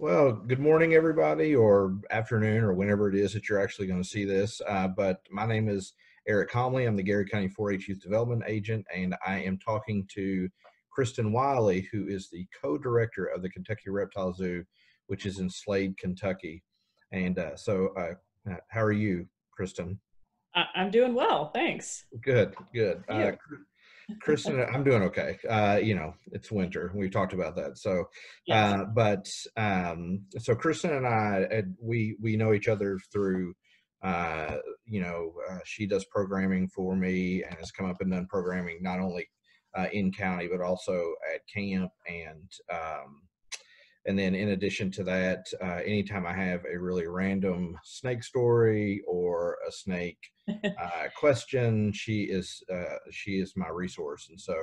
Well, good morning, everybody, or afternoon, or whenever it is that you're actually going to see this. But my name is Eric Comley. I'm the Gary County 4-H Youth Development Agent, and I am talking to Kristen Wiley, who is the co-director of the Kentucky Reptile Zoo, which is in Slade, Kentucky. And how are you, Kristen? I'm doing well, thanks. Good, good. You? Kristen, I'm doing okay. It's winter. We talked about that. Yes. So Kristen and I, we know each other through, she does programming for me and has come up and done programming not only in county but also at camp and then in addition to that, anytime I have a really random snake story or a snake question, she is my resource, and so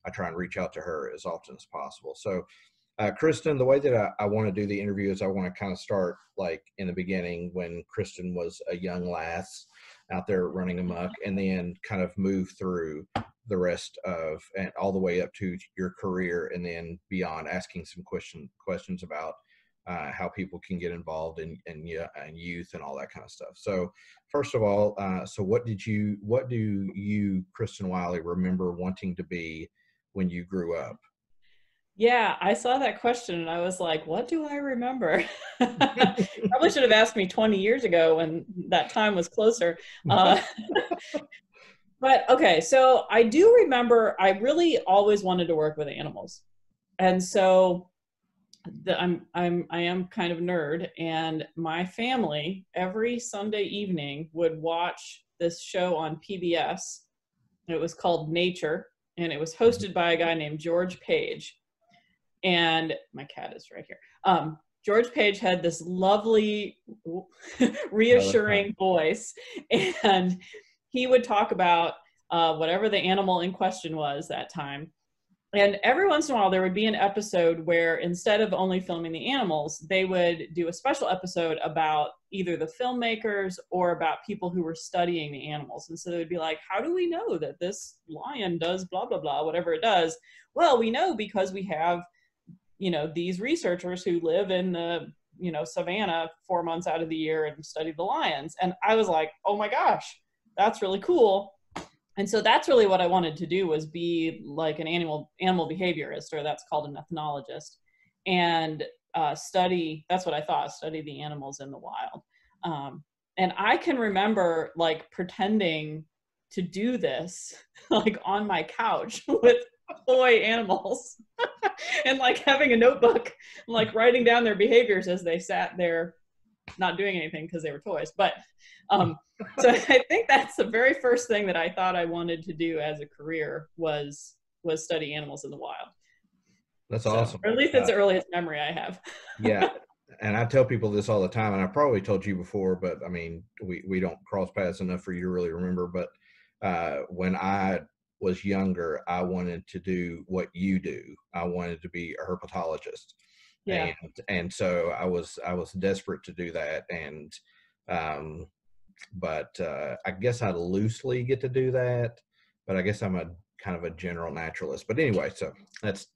I try and reach out to her as often as possible. So, Kristen, the way that I want to do the interview is I want to kind of start like in the beginning when Kristen was a young lass out there running amok, and then kind of move through the rest of and all the way up to your career, and then beyond, asking some questions about how people can get involved in youth and all that kind of stuff. So first of all, so what do you, Kristen Wiley, remember wanting to be when you grew up? Yeah, I saw that question and I was like, what do I remember? Probably should have asked me 20 years ago when that time was closer. Uh, but okay, so I do remember I really always wanted to work with animals. And so I am kind of nerd, and my family every Sunday evening would watch this show on PBS. It was called Nature, and it was hosted by a guy named George Page. And my cat is right here. George Page had this lovely, reassuring voice, and he would talk about whatever the animal in question was that time. And every once in a while, there would be an episode where instead of only filming the animals, they would do a special episode about either the filmmakers or about people who were studying the animals. And so they would be like, how do we know that this lion does blah, blah, blah, whatever it does? Well, we know because we have, these researchers who live in the, savannah 4 months out of the year and study the lions. And I was like, oh my gosh, that's really cool. And so that's really what I wanted to do, was be like an animal behaviorist, or that's called an ethnologist, and that's what I thought, study the animals in the wild. And I can remember like pretending to do this like on my couch with toy animals and like having a notebook, like writing down their behaviors as they sat there not doing anything because they were toys. But so I think that's the very first thing that I thought I wanted to do as a career was study animals in the wild. That's So, awesome. or at least it's the earliest memory I have. Yeah, and I tell people this all the time, and I probably told you before, but I mean, we don't cross paths enough for you to really remember. But when I was younger, I wanted to do what you do. I wanted to be a herpetologist, Yeah. and so I was desperate to do that, and um, but I guess I loosely get to do that. But I guess I'm a kind of a general naturalist. But anyway, so that's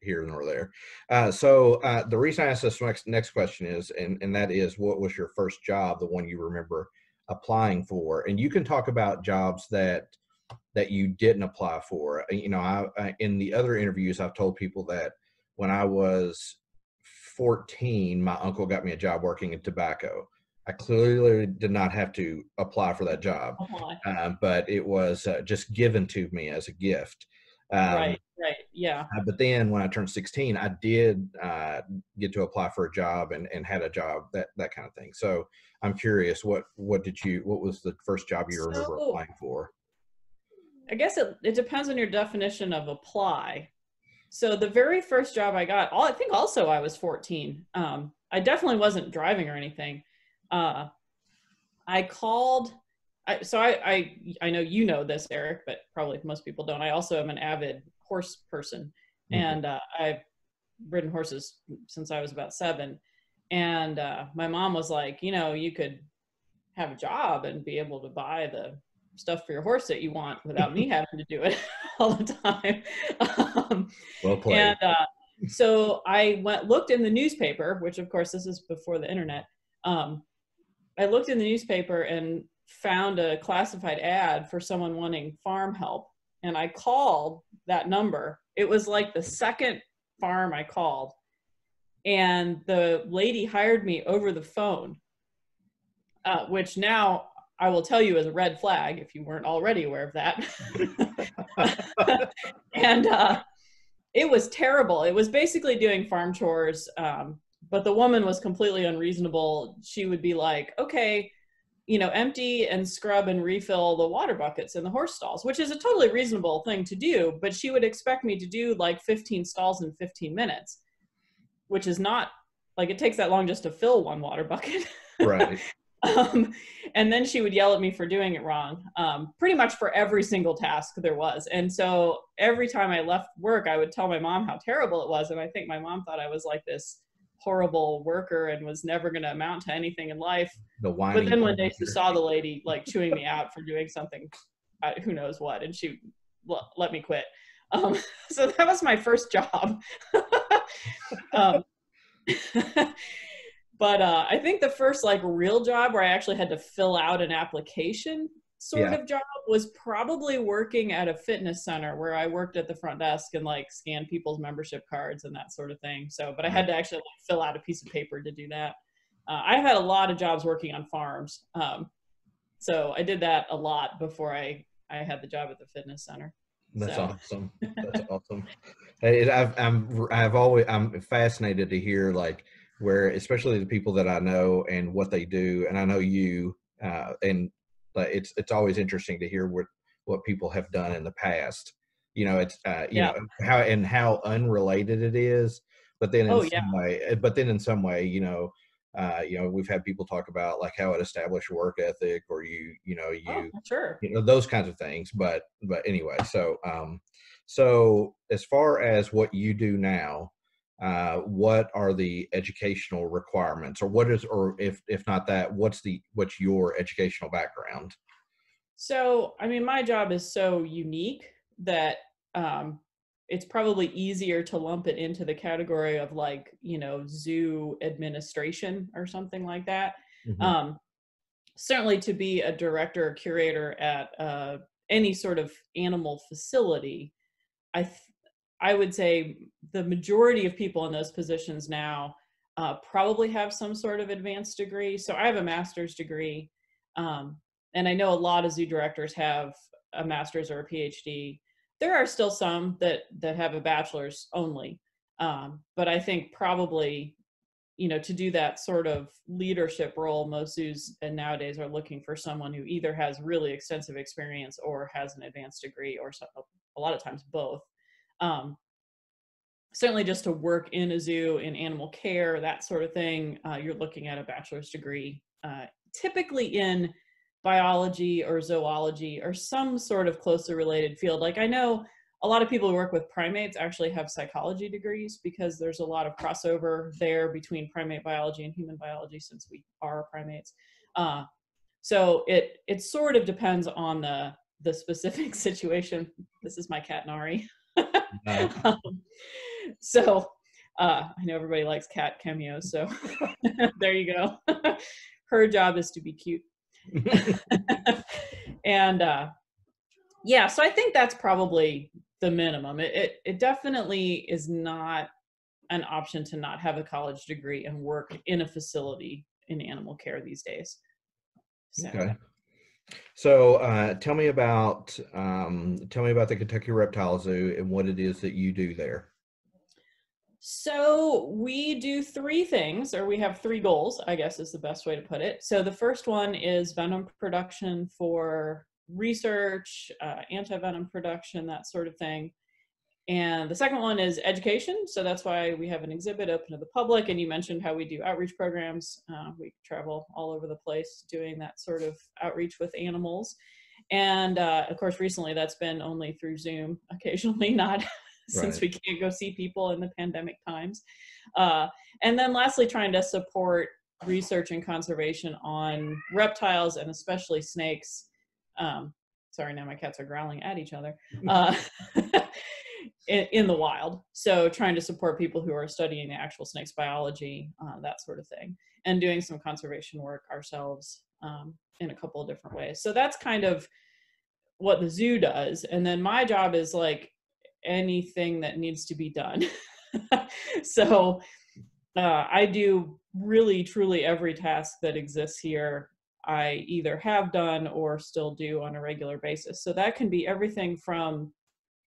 here nor there. The reason I asked this next question is, and that is, what was your first job, the one you remember applying for? And you can talk about jobs that you didn't apply for. I in the other interviews, I've told people that when I was 14, my uncle got me a job working in tobacco. I clearly did not have to apply for that job, Uh-huh. but it was just given to me as a gift. Um, Right. Right. Yeah. but then when I turned 16, I did get to apply for a job and had a job, that kind of thing. So I'm curious, what was the first job you remember So applying for? I guess it depends on your definition of apply. So the very first job I got, I think also I was 14. I definitely wasn't driving or anything. Uh, I called. I know you know this, Eric, but probably most people don't. I also am an avid horse person, Mhm. and I've ridden horses since I was about 7. And my mom was like, you could have a job and be able to buy the stuff for your horse that you want without me having to do it all the time. um, Well and played. So I looked in the newspaper, which of course this is before the internet. I looked in the newspaper and found a classified ad for someone wanting farm help. And I called that number. It was like the second farm I called. And the lady hired me over the phone, which now I will tell you is a red flag if you weren't already aware of that. And it was terrible. It was basically doing farm chores, but the woman was completely unreasonable. She would be like, okay, empty and scrub and refill the water buckets in the horse stalls, which is a totally reasonable thing to do, but she would expect me to do like 15 stalls in 15 minutes, which is not, like, it takes that long just to fill one water bucket. Right. And then she would yell at me for doing it wrong, pretty much for every single task there was. And so every time I left work, I would tell my mom how terrible it was. And I think my mom thought I was like this horrible worker and was never going to amount to anything in life. But then one day she saw the lady like chewing me out for doing something, who knows what, and she let me quit. So that was my first job. But I think the first like real job where I actually had to fill out an application sort of job was probably working at a fitness center, where I worked at the front desk and like scanned people's membership cards and that sort of thing. So, but I had to actually like fill out a piece of paper to do that. I had a lot of jobs working on farms. So I did that a lot before I had the job at the fitness center. That's awesome. That's awesome. I'm fascinated to hear like where, especially the people that I know and what they do. And I know you, and it's always interesting to hear what people have done in the past. It's know how unrelated it is, but then in some way, we've had people talk about like how it established work ethic, or those kinds of things. But anyway, so as far as what you do now, what are the educational requirements, or if not that, what's your educational background? So, I mean, my job is so unique that it's probably easier to lump it into the category of like, zoo administration or something like that. Mm-hmm. Certainly to be a director or curator at any sort of animal facility, I would say the majority of people in those positions now probably have some sort of advanced degree. So I have a master's degree, and I know a lot of zoo directors have a master's or a PhD. There are still some that have a bachelor's only, but I think probably, to do that sort of leadership role, most zoos and nowadays are looking for someone who either has really extensive experience or has an advanced degree, or a lot of times both. Certainly just to work in a zoo, in animal care, that sort of thing, you're looking at a bachelor's degree, typically in biology or zoology or some sort of closely related field. Like, I know a lot of people who work with primates actually have psychology degrees, because there's a lot of crossover there between primate biology and human biology, since we are primates. So it sort of depends on the specific situation. This is my cat Nari. So I know everybody likes cat cameos, so there you go. Her job is to be cute. And so I think that's probably the minimum. It definitely is not an option to not have a college degree and work in a facility in animal care these days. So. Okay. So tell me about the Kentucky Reptile Zoo and what it is that you do there. So we do three things, or we have three goals, I guess is the best way to put it. So the first one is venom production for research, anti-venom production, that sort of thing. And the second one is education. So that's why we have an exhibit open to the public. And you mentioned how we do outreach programs. We travel all over the place doing that sort of outreach with animals. And of course, recently that's been only through Zoom, occasionally, not since we can't go see people in the pandemic times. And then lastly, trying to support research and conservation on reptiles, and especially snakes. Sorry, now my cats are growling at each other. in the wild. So trying to support people who are studying the actual snakes biology, that sort of thing, and doing some conservation work ourselves in a couple of different ways. So that's kind of what the zoo does. And then my job is like anything that needs to be done. So I do really, truly every task that exists here. I either have done or still do on a regular basis. So that can be everything from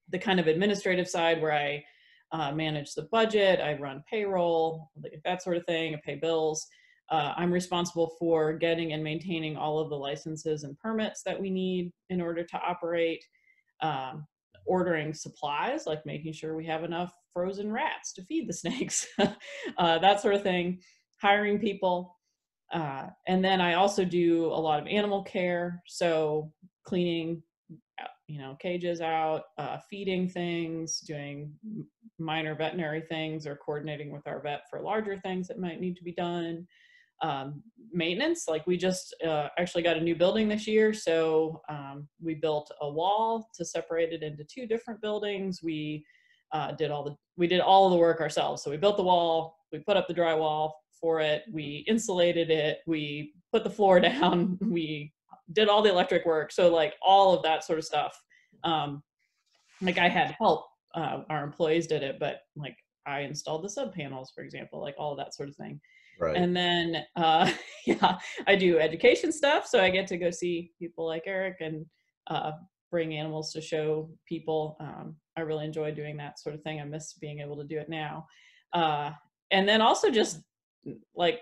the kind of administrative side where I manage the budget, I run payroll, that sort of thing, I pay bills. I'm responsible for getting and maintaining all of the licenses and permits that we need in order to operate, ordering supplies, like making sure we have enough frozen rats to feed the snakes, that sort of thing, hiring people. And then I also do a lot of animal care, so cleaning, cages out, feeding things, doing minor veterinary things, or coordinating with our vet for larger things that might need to be done. Maintenance, like we just actually got a new building this year, so we built a wall to separate it into 2 different buildings. We did all of the work ourselves. So we built the wall, we put up the drywall for it, we insulated it, we put the floor down, we did all the electric work. So like all of that sort of stuff. Like I had help, our employees did it, but like I installed the sub panels, for example, like all of that sort of thing. Right. And then, yeah, I do education stuff. So I get to go see people like Eric and bring animals to show people. I really enjoy doing that sort of thing. I miss being able to do it now. And then also just like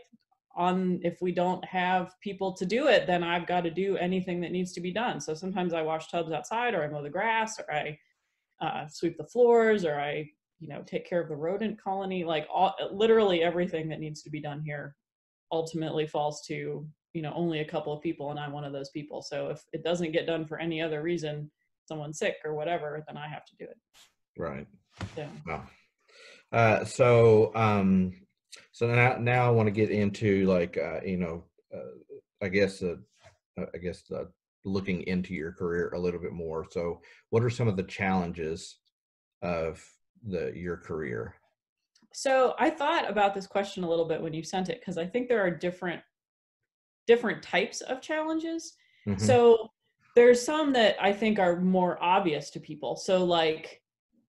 if we don't have people to do it, then I've got to do anything that needs to be done. So sometimes I wash tubs outside, or I mow the grass, or I sweep the floors, or I take care of the rodent colony. Like literally everything that needs to be done here ultimately falls to only a couple of people, and I'm one of those people. So if it doesn't get done for any other reason, someone's sick or whatever, then I have to do it. Right. Yeah. Wow. So now I want to get into like I guess looking into your career a little bit more. So what are some of the challenges of your career? So I thought about this question a little bit when you sent it, because I think there are different types of challenges. Mm-hmm. So there's some that I think are more obvious to people. So like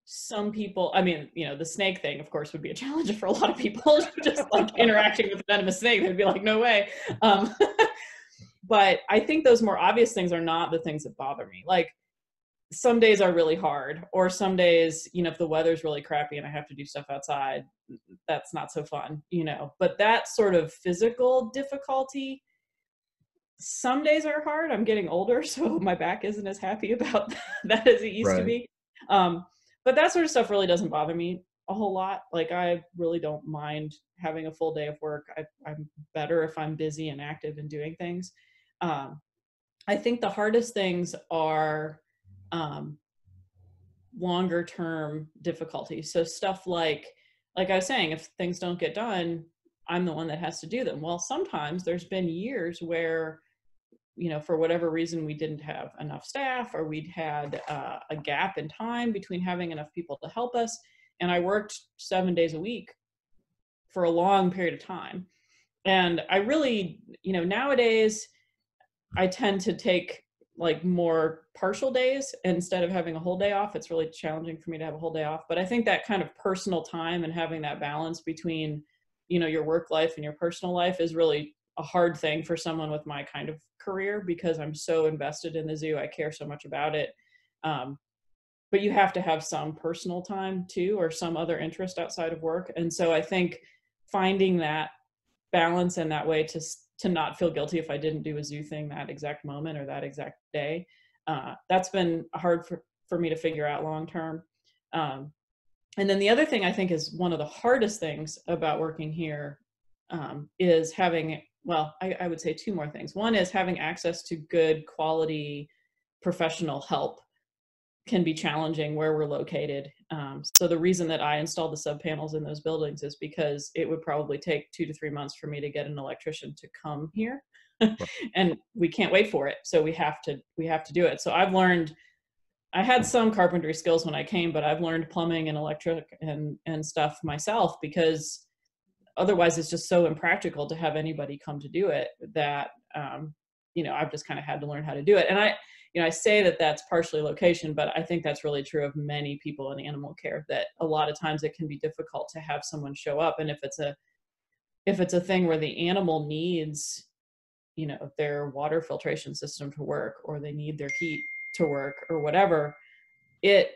some people, I mean, the snake thing, of course, would be a challenge for a lot of people. Just like interacting with a venomous snake, they'd be like, no way. But I think those more obvious things are not the things that bother me. Like some days are really hard, or some days, if the weather's really crappy and I have to do stuff outside, that's not so fun, But that sort of physical difficulty, some days are hard. I'm getting older, so my back isn't as happy about that as it used to be. But that sort of stuff really doesn't bother me a whole lot. Like I really don't mind having a full day of work. I'm better if I'm busy and active and doing things. I think the hardest things are longer term difficulties. So stuff like I was saying, if things don't get done, I'm the one that has to do them. Well, sometimes there's been years where, for whatever reason, we didn't have enough staff, or we'd had a gap in time between having enough people to help us. And I worked 7 days a week for a long period of time. And I really, nowadays I tend to take like more partial days instead of having a whole day off. It's really challenging for me to have a whole day off. But I think that kind of personal time and having that balance between, your work life and your personal life is really a hard thing for someone with my kind of career, because I'm so invested in the zoo. I care so much about it. But you have to have some personal time too, or some other interest outside of work. And so I think finding that balance and that way to not feel guilty if I didn't do a zoo thing that exact moment or that exact day, that's been hard for me to figure out long term. And then the other thing I think is one of the hardest things about working here is having, I would say 2 more things. One is having access to good quality professional help can be challenging where we're located. So the reason that I installed the sub panels in those buildings is because it would probably take 2 to 3 months for me to get an electrician to come here. And we can't wait for it. So we have to do it. So I've learned I had some carpentry skills when I came, but I've learned plumbing and electric and stuff myself, because otherwise it's just so impractical to have anybody come to do it that, I've just kind of had to learn how to do it. And I say that that's partially location, but I think that's really true of many people in animal care, that a lot of times it can be difficult to have someone show up. And if it's a thing where the animal needs, their water filtration system to work, or they need their heat to work or whatever, it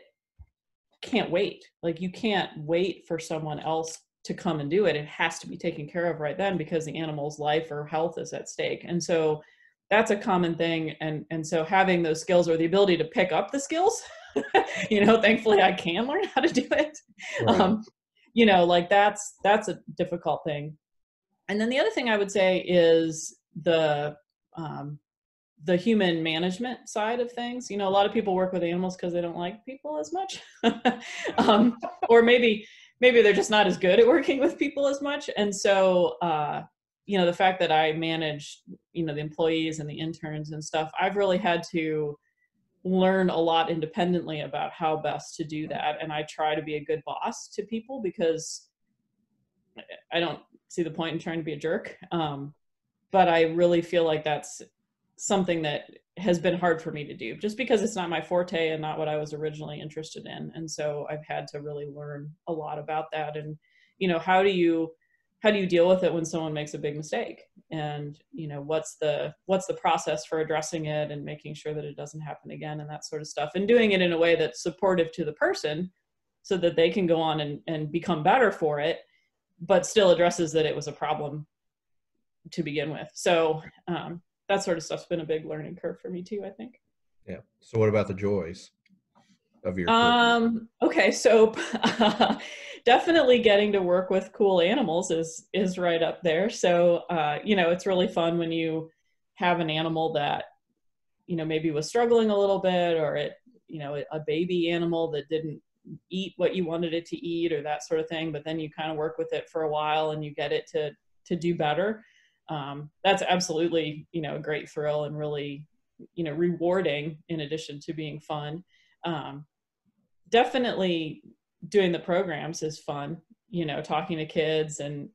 can't wait. Like, you can't wait for someone else to come and do it. It has to be taken care of right then, because the animal's life or health is at stake. And so that's a common thing. And so having those skills, or the ability to pick up the skills, thankfully I can learn how to do it. Right. Like that's a difficult thing. And then the other thing I would say is the human management side of things. A lot of people work with animals because they don't like people as much, or maybe they're just not as good at working with people as much. And so, the fact that I manage, the employees and the interns and stuff, I've really had to learn a lot independently about how best to do that. And I try to be a good boss to people, because I don't see the point in trying to be a jerk. But I really feel like that's something that has been hard for me to do, just because it's not my forte and not what I was originally interested in. And so I've had to really learn a lot about that. And, how do you deal with it when someone makes a big mistake? And, what's the process for addressing it and making sure that it doesn't happen again, and that sort of stuff, and doing it in a way that's supportive to the person so that they can go on and become better for it, but still addresses that it was a problem to begin with. So, that sort of stuff's been a big learning curve for me too, I think. Yeah. So what about the joys of your career? Okay, so definitely getting to work with cool animals is right up there. So it's really fun when you have an animal that maybe was struggling a little bit, or a baby animal that didn't eat what you wanted it to eat, or that sort of thing, but then you kind of work with it for a while and you get it to do better. That's absolutely, a great thrill, and really, rewarding, in addition to being fun. Definitely doing the programs is fun, talking to kids and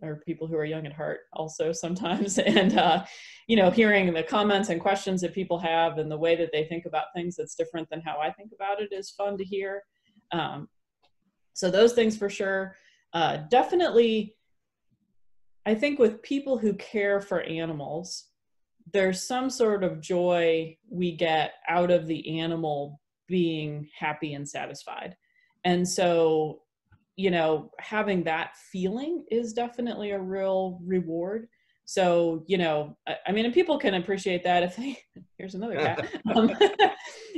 or people who are young at heart also sometimes. And, hearing the comments and questions that people have, and the way that they think about things that's different than how I think about it, is fun to hear. So those things for sure. Definitely, I think with people who care for animals, there's some sort of joy we get out of the animal being happy and satisfied. And so, having that feeling is definitely a real reward. So, and people can appreciate that if they, here's another cat,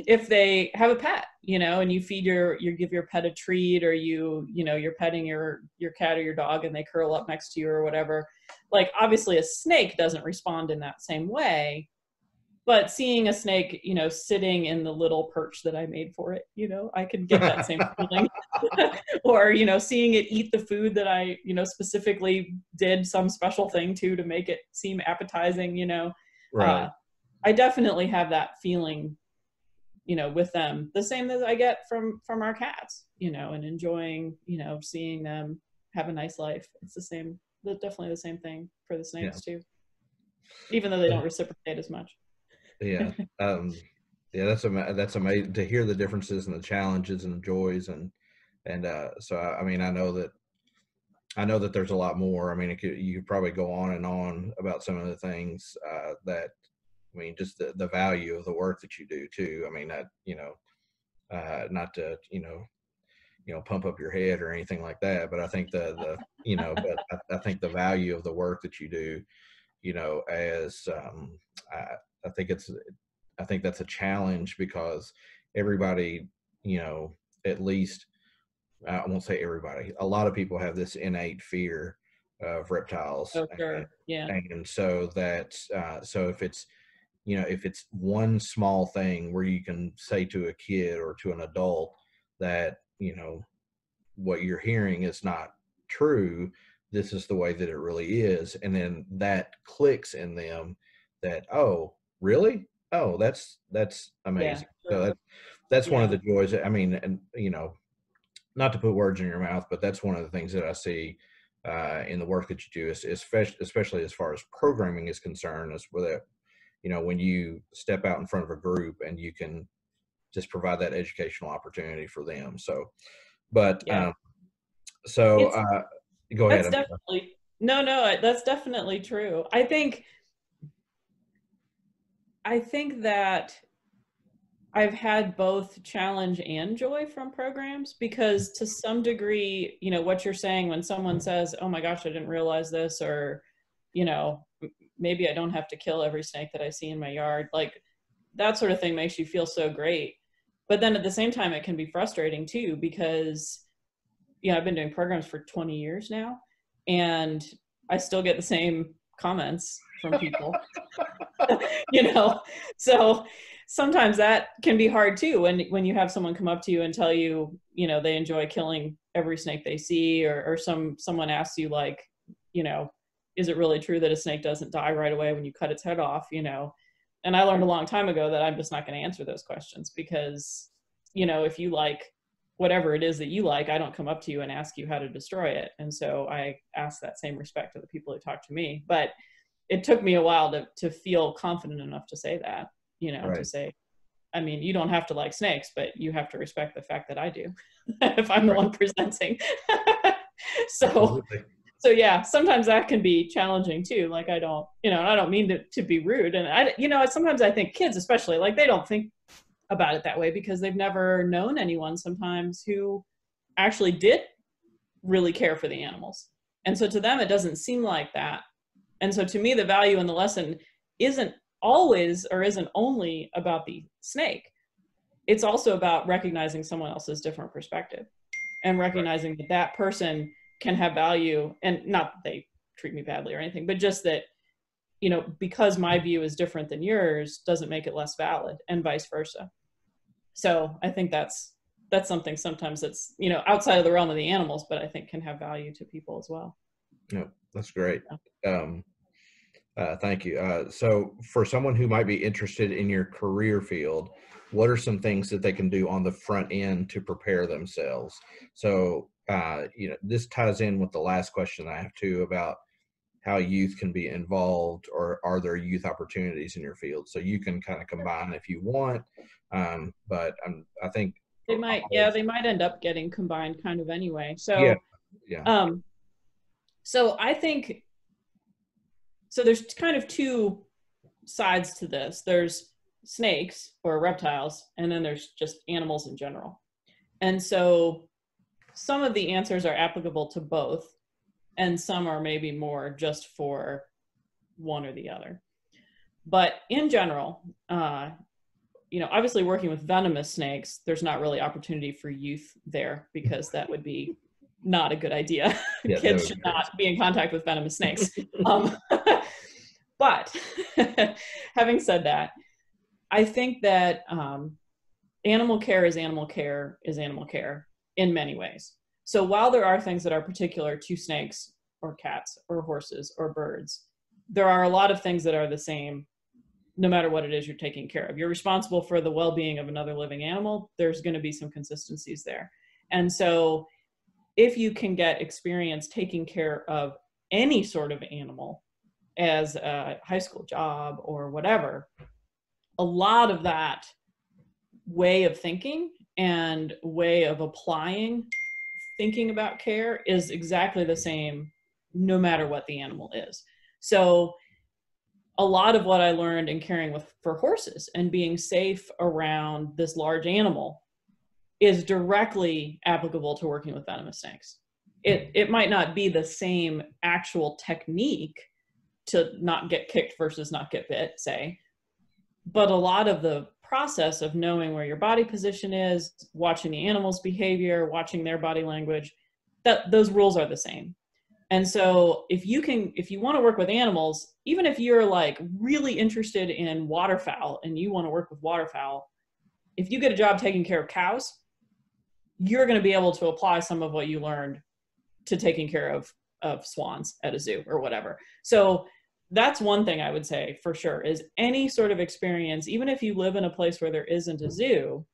if they have a pet, and you give your pet a treat, or you're petting your cat or your dog and they curl up next to you or whatever. Like, obviously a snake doesn't respond in that same way, but seeing a snake, sitting in the little perch that I made for it, I could get that same feeling. Or, seeing it eat the food that I, specifically did some special thing to make it seem appetizing, Right. I definitely have that feeling, with them, the same as I get from our cats, and enjoying, seeing them have a nice life. It's definitely the same thing for the Yeah. snakes too, even though they don't reciprocate as much. Yeah. Yeah, that's amazing to hear the differences and the challenges and the joys. And so I know that there's a lot more. I mean, you could probably go on and on about some of the things that, just the value of the work that you do too. I mean, that, not to, pump up your head or anything like that, but I think but I think the value of the work that you do, as I think I think that's a challenge, because everybody, at least, I won't say everybody, a lot of people have this innate fear of reptiles. Oh, sure. Yeah. And so so if it's one small thing where you can say to a kid or to an adult that, what you're hearing is not true, this is the way that it really is. And then that clicks in them that, oh, really? Oh, that's Yeah. amazing. Sure. So that's one of Yeah. the joys. I mean, and not to put words in your mouth, but that's one of the things that I see in the work that you do, is especially as far as programming is concerned, is where when you step out in front of a group and you can just provide that educational opportunity for them. So, but Yeah. so It's go ahead. that's definitely no, that's definitely true. I think that I've had both challenge and joy from programs, because to some degree, what you're saying when someone says, "Oh my gosh, I didn't realize this," or, maybe I don't have to kill every snake that I see in my yard, like that sort of thing makes you feel so great. But then at the same time, it can be frustrating too, because, I've been doing programs for 20 years now, and I still get the same comments from people. So sometimes that can be hard too, when you have someone come up to you and tell you, they enjoy killing every snake they see, or someone asks you, like, is it really true that a snake doesn't die right away when you cut its head off? And I learned a long time ago that I'm just not going to answer those questions, because if you like whatever it is that you like, I don't come up to you and ask you how to destroy it. And so I ask that same respect of the people who talk to me. But it took me a while to feel confident enough to say that, to Right. say, I mean, you don't have to like snakes, but you have to respect the fact that I do if I'm the Right. one presenting. so, Absolutely. so yeah, sometimes that can be challenging too. Like, I don't, and I don't mean to be rude. And sometimes I think kids, especially, like, they don't think about it that way because they've never known anyone sometimes who actually did really care for the animals. And so to them, it doesn't seem like that. And so to me, the value in the lesson isn't always, or isn't only, about the snake. It's also about recognizing someone else's different perspective, and Right. recognizing that that person can have value, and not that they treat me badly or anything, but just that, because my view is different than yours doesn't make it less valid, and vice versa. So I think that's something sometimes that's, outside of the realm of the animals, but I think can have value to people as well. No, that's great. Yeah. Um, Thank you. So, for someone who might be interested in your career field, what are some things that they can do on the front end to prepare themselves? So, this ties in with the last question I have too, about how youth can be involved, or are there youth opportunities in your field? So you can kind of combine if you want, but I think They might end up getting combined kind of anyway. yeah, So, yeah, um, so I think, so there's kind of two sides to this. There's snakes or reptiles, and then there's just animals in general. And so some of the answers are applicable to both, and some are maybe more just for one or the other. But in general, obviously working with venomous snakes, there's not really opportunity for youth there, because that would be not a good idea. yeah, that Kids would should be not be in contact with venomous snakes. But having said that, I think that animal care is animal care is animal care in many ways. So while there are things that are particular to snakes or cats or horses or birds, there are a lot of things that are the same no matter what it is you're taking care of. You're responsible for the well-being of another living animal. There's going to be some consistencies there. And so if you can get experience taking care of any sort of animal as a high school job or whatever, a lot of that way of thinking and way of applying thinking about care is exactly the same no matter what the animal is. So a lot of what I learned in caring for horses and being safe around this large animal is directly applicable to working with venomous snakes. It might not be the same actual technique to not get kicked versus not get bit, say, but a lot of the process of knowing where your body position is, watching the animal's behavior, watching their body language, that those rules are the same. And so if you want to work with animals, even if you're like really interested in waterfowl and you want to work with waterfowl, if you get a job taking care of cows, you're going to be able to apply some of what you learned to taking care of swans at a zoo or whatever. So that's one thing I would say for sure, is any sort of experience, even if you live in a place where there isn't a zoo,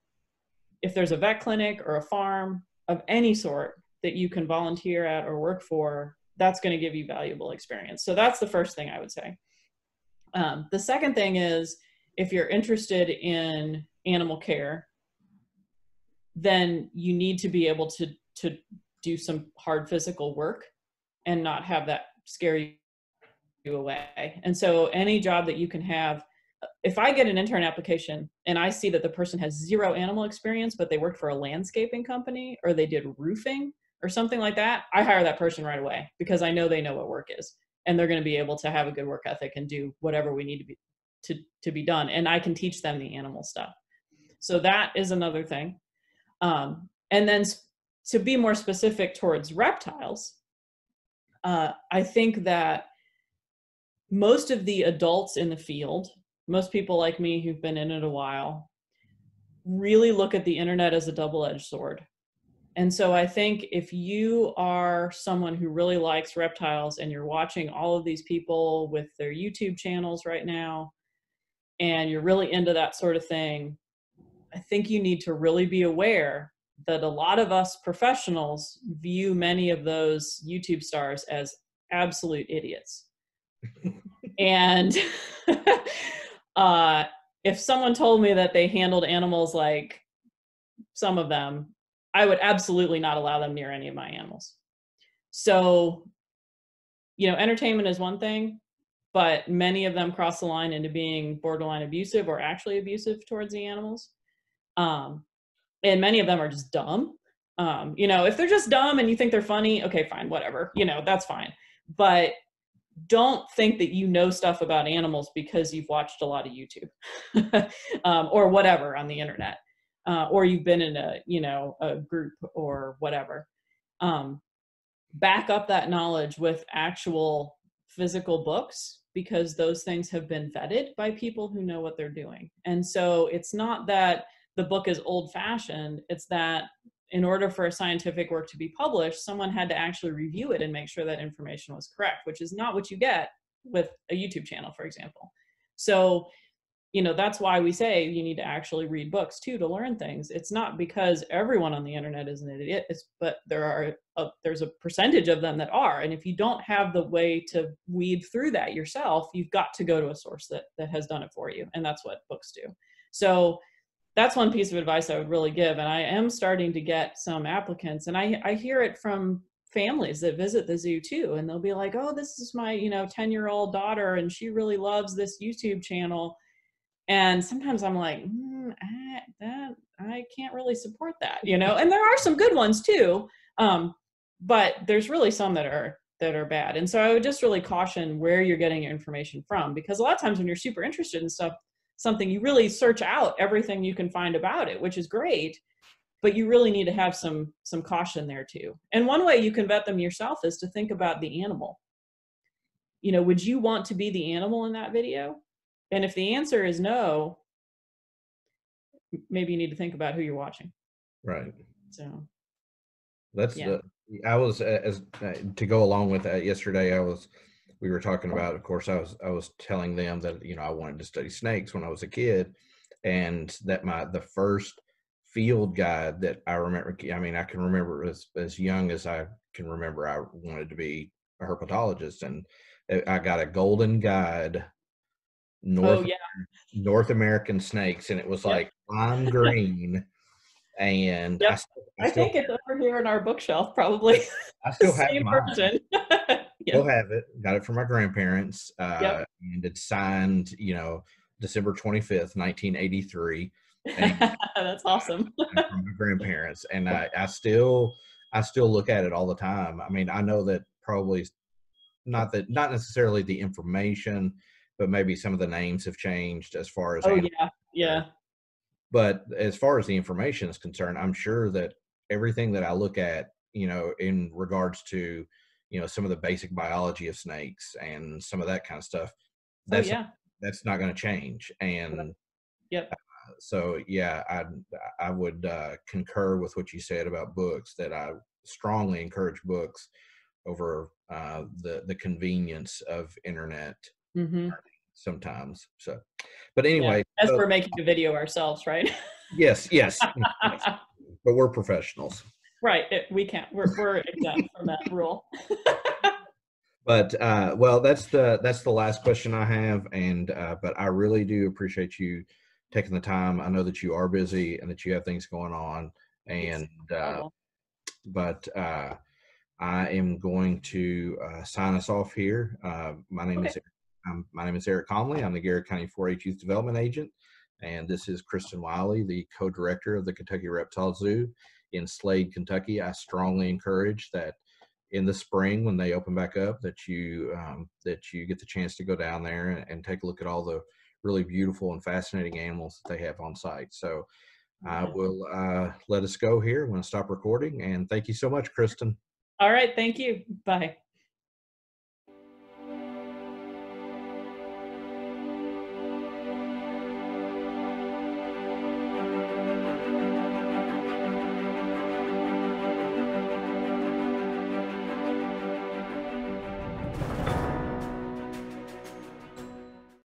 if there's a vet clinic or a farm of any sort that you can volunteer at or work for, that's going to give you valuable experience. So that's the first thing I would say. The second thing is, if you're interested in animal care, then you need to be able to do some hard physical work and not have that scare you away. And so any job that you can have, if I get an intern application and I see that the person has zero animal experience, but they worked for a landscaping company or they did roofing or something like that, I hire that person right away because I know they know what work is and they're going to be able to have a good work ethic and do whatever we need to be done. And I can teach them the animal stuff. So that is another thing. And then to be more specific towards reptiles, I think that most of the adults in the field, most people like me who've been in it a while, really look at the internet as a double-edged sword. And so I think if you are someone who really likes reptiles and you're watching all of these people with their YouTube channels right now, and you're really into that sort of thing, I think you need to really be aware that a lot of us professionals view many of those YouTube stars as absolute idiots. And if someone told me that they handled animals like some of them, I would absolutely not allow them near any of my animals. So, entertainment is one thing, but many of them cross the line into being borderline abusive or actually abusive towards the animals. And many of them are just dumb. If they're just dumb and you think they're funny, okay, fine, whatever, that's fine. But don't think that you know stuff about animals because you've watched a lot of YouTube or whatever on the internet, or you've been in a group or whatever. Back up that knowledge with actual physical books, because those things have been vetted by people who know what they're doing. And so it's not that the book is old-fashioned, it's that in order for a scientific work to be published, someone had to actually review it and make sure that information was correct, which is not what you get with a YouTube channel, for example. So, that's why we say you need to actually read books too to learn things. It's not because everyone on the internet is an idiot, but there's a percentage of them that are. And if you don't have the way to weed through that yourself, you've got to go to a source that has done it for you. And that's what books do. So that's one piece of advice I would really give. And I am starting to get some applicants, and I hear it from families that visit the zoo too. And they'll be like, oh, this is my, 10-year-old daughter, and she really loves this YouTube channel. And sometimes I'm like, I can't really support that, and there are some good ones too. But there's really some that are bad. And so I would just really caution where you're getting your information from, because a lot of times when you're super interested in something, you really search out everything you can find about it, which is great, but you really need to have some caution there too. And one way you can vet them yourself is to think about the animal. Would you want to be the animal in that video? And if the answer is no, maybe you need to think about who you're watching. Right. So that's I was to go along with that yesterday. We were talking about, of course, I was telling them that, I wanted to study snakes when I was a kid, and that the first field guide that I remember, I can remember as young as I can remember, I wanted to be a herpetologist, and I got a golden guide, North American snakes, and it was like lime green. And yep. I think it's over here in our bookshelf, probably. I still have mine. Still have it. Got it from my grandparents. And it's signed, December 25th, 1983. That's awesome. From my grandparents. And I still look at it all the time. I know that probably not necessarily the information, but maybe some of the names have changed as far as But as far as the information is concerned, I'm sure that everything that I look at, in regards to, some of the basic biology of snakes and some of that kind of stuff, that's not going to change. And so, I would concur with what you said about books, that I strongly encourage books over the convenience of internet. Mm-hmm. Sometimes. So, but anyway, as we're making a video ourselves, right? Yes, yes, yes. But we're professionals. Right. We can't. We're exempt from that rule. But well, that's the last question I have, and but I really do appreciate you taking the time. I know that you are busy and that you have things going on, It's and normal. but I am going to sign us off here. Okay. My name is Eric Conley. I'm the Garrett County 4-H Youth Development Agent, and this is Kristen Wiley, the co-director of the Kentucky Reptile Zoo in Slade, Kentucky. I strongly encourage that in the spring when they open back up that you get the chance to go down there and take a look at all the really beautiful and fascinating animals that they have on site. So I will let us go here. I'm going to stop recording, and thank you so much, Kristen. All right. Thank you. Bye.